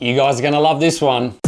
You guys are gonna love this one.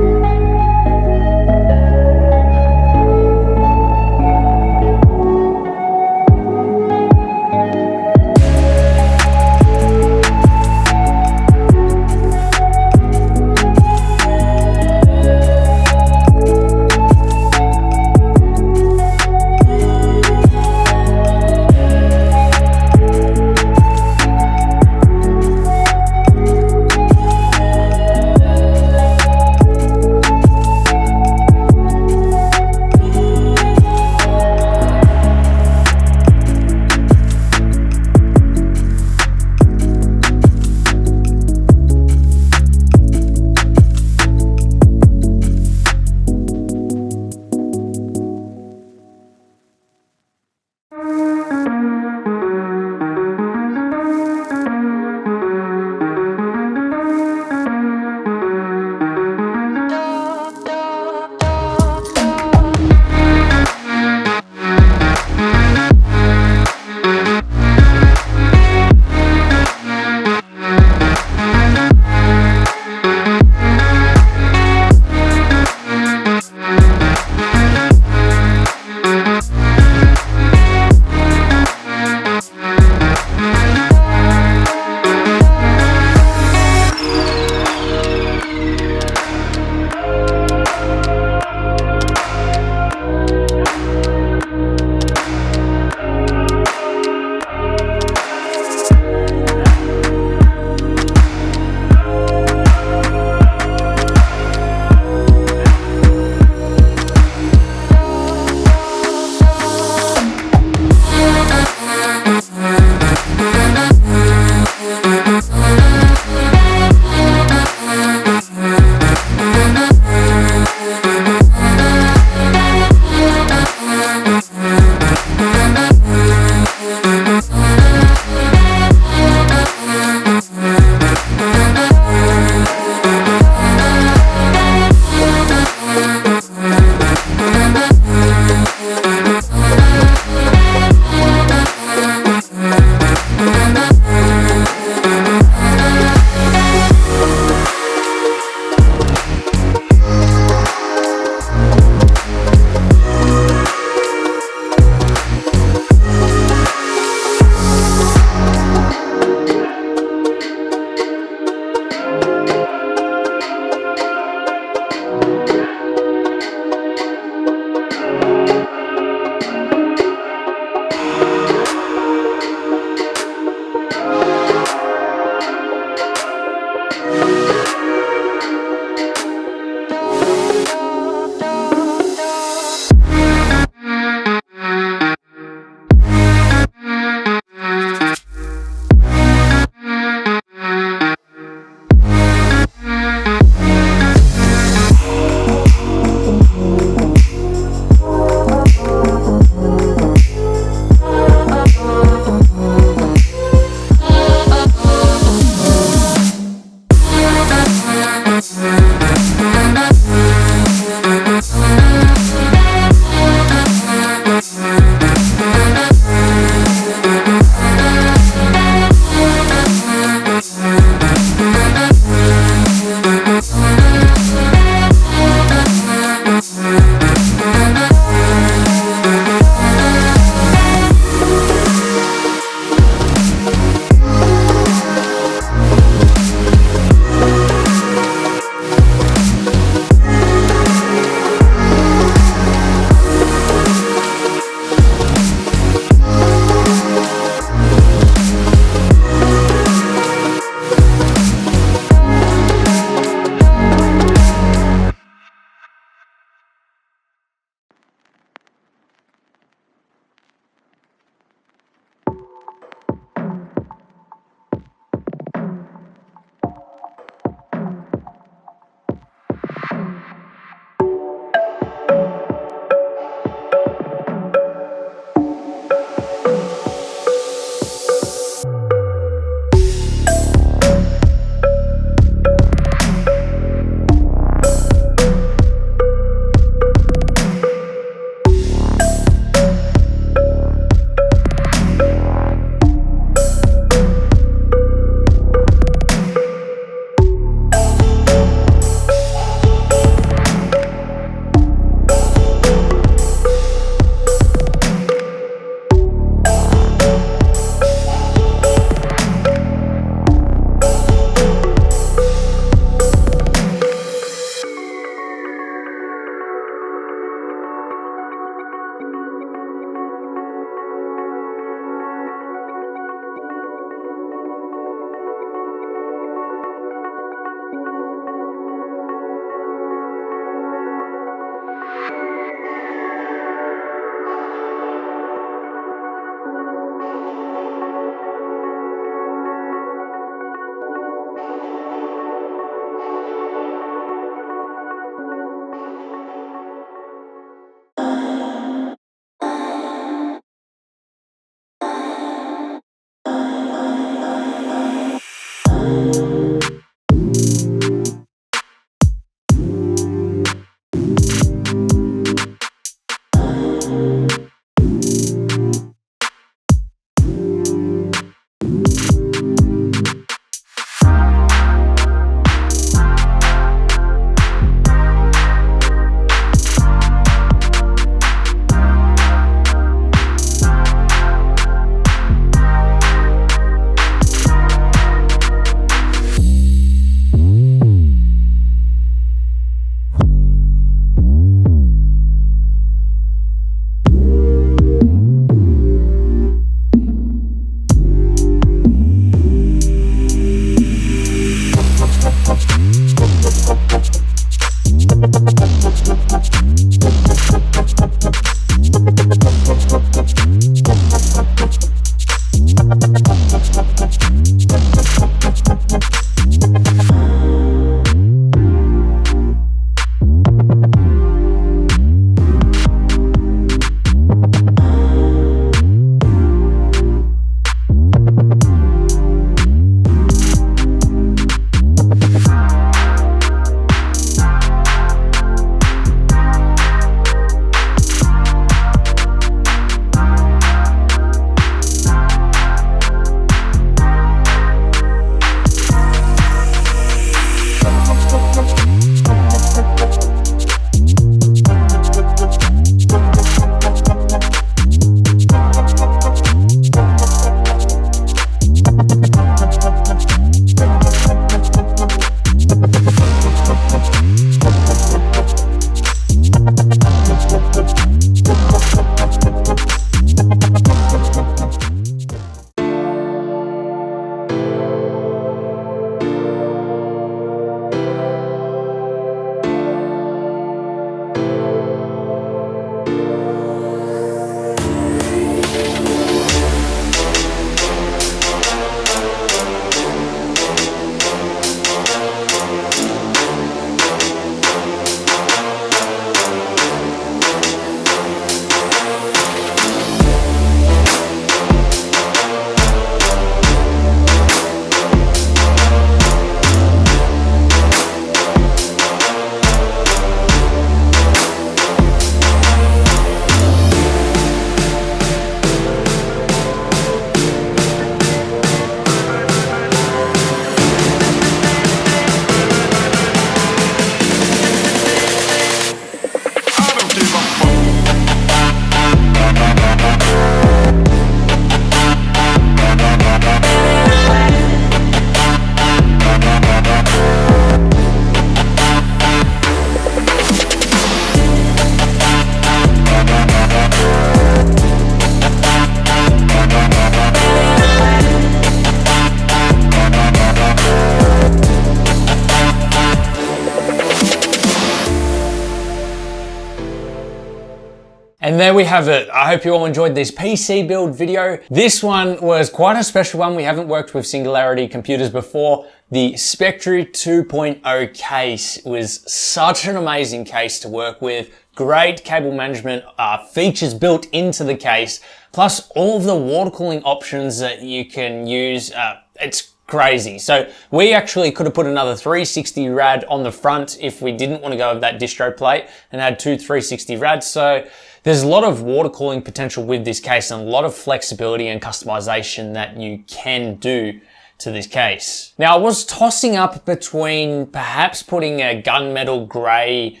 And there we have it. I hope you all enjoyed this PC build video. This one was quite a special one. We haven't worked with Singularity computers before. The Spectre 2.0 case was such an amazing case to work with. Great cable management features built into the case, plus all of the water cooling options that you can use. It's crazy. So we actually could have put another 360 rad on the front if we didn't want to go with that distro plate and had two 360 rads. So there's a lot of water cooling potential with this case and a lot of flexibility and customization that you can do to this case. Now I was tossing up between perhaps putting a gunmetal grey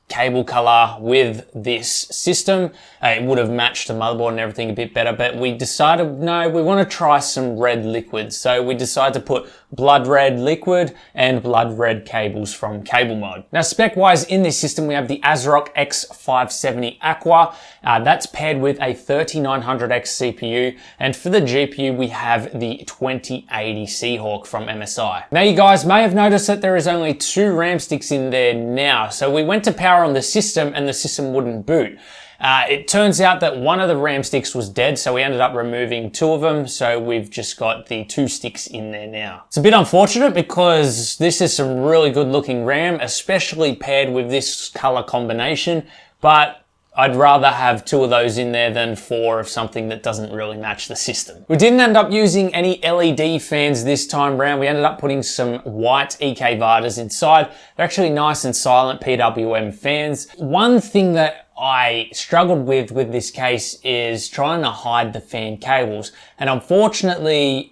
cable color with this system. It would have matched the motherboard and everything a bit better, but we decided, no, we want to try some red liquid. So we decided to put blood red liquid and blood red cables from Cable Mod. Now spec wise in this system, we have the Asrock X570 Aqua. That's paired with a 3900X CPU. And for the GPU, we have the 2080 Seahawk from MSI. Now you guys may have noticed that there is only 2 RAM sticks in there now. So we went to power on the system and the system wouldn't boot. It turns out that one of the RAM sticks was dead, so we ended up removing 2 of them, so we've just got the 2 sticks in there now. It's a bit unfortunate because this is some really good looking RAM, especially paired with this color combination, but I'd rather have 2 of those in there than 4 of something that doesn't really match the system. We didn't end up using any LED fans this time round. We ended up putting some white EK Vardars inside. They're actually nice and silent PWM fans. One thing that I struggled with this case is trying to hide the fan cables, and unfortunately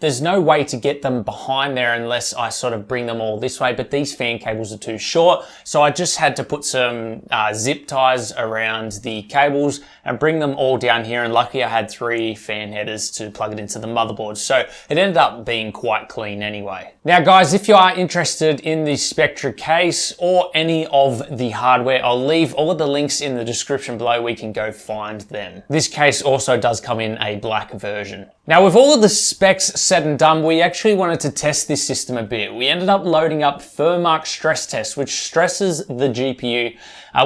there's no way to get them behind there unless I sort of bring them all this way, but these fan cables are too short, so I just had to put some zip ties around the cables and bring them all down here, and lucky I had 3 fan headers to plug it into the motherboard, so it ended up being quite clean anyway. Now guys, if you are interested in the Spectre case or any of the hardware, I'll leave all of the links in the description below where you can go find them. This case also does come in a black version. Now with all of the specs set said and done, we actually wanted to test this system a bit. We ended up loading up Fermark stress test, which stresses the GPU.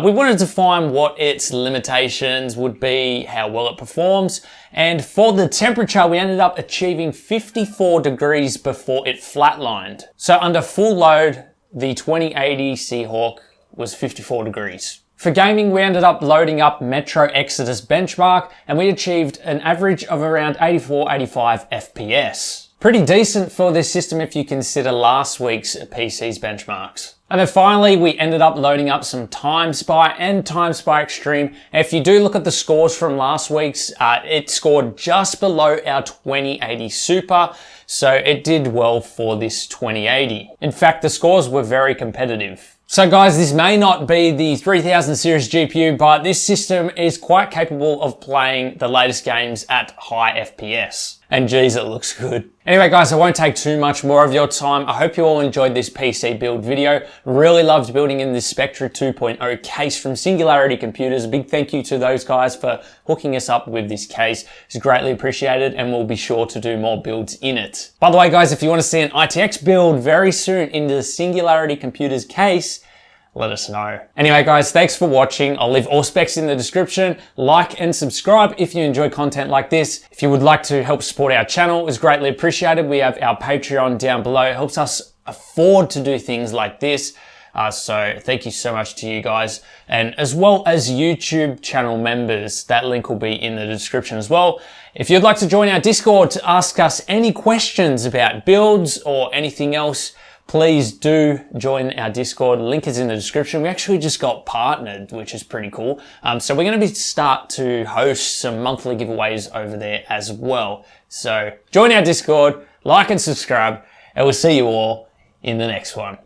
We wanted to find what its limitations would be, how well it performs, and for the temperature, we ended up achieving 54 degrees before it flatlined. So under full load, the 2080 Seahawk was 54 degrees. For gaming, we ended up loading up Metro Exodus benchmark, and we achieved an average of around 84-85 FPS. Pretty decent for this system if you consider last week's PC's benchmarks. And then finally, we ended up loading up some Time Spy and Time Spy Extreme. If you do look at the scores from last week's, it scored just below our 2080 Super, so it did well for this 2080. In fact, the scores were very competitive. So guys, this may not be the 3000 series GPU, but this system is quite capable of playing the latest games at high FPS. And geez, it looks good. Anyway guys, I won't take too much more of your time. I hope you all enjoyed this PC build video. Really loved building in this Spectre 2.0 case from Singularity Computers. A big thank you to those guys for hooking us up with this case. It's greatly appreciated, and we'll be sure to do more builds in it. By the way guys, if you want to see an ITX build very soon in the Singularity Computers case, let us know. Anyway guys, thanks for watching. I'll leave all specs in the description. Like and subscribe if you enjoy content like this. If you would like to help support our channel, it's greatly appreciated. We have our Patreon down below. It helps us afford to do things like this. So thank you so much to you guys. And as well as YouTube channel members, that link will be in the description as well. If you'd like to join our Discord to ask us any questions about builds or anything else, please do join our Discord. Link is in the description. We actually just got partnered, which is pretty cool. So we're going to start to host some monthly giveaways over there as well. So join our Discord, like and subscribe, and we'll see you all in the next one.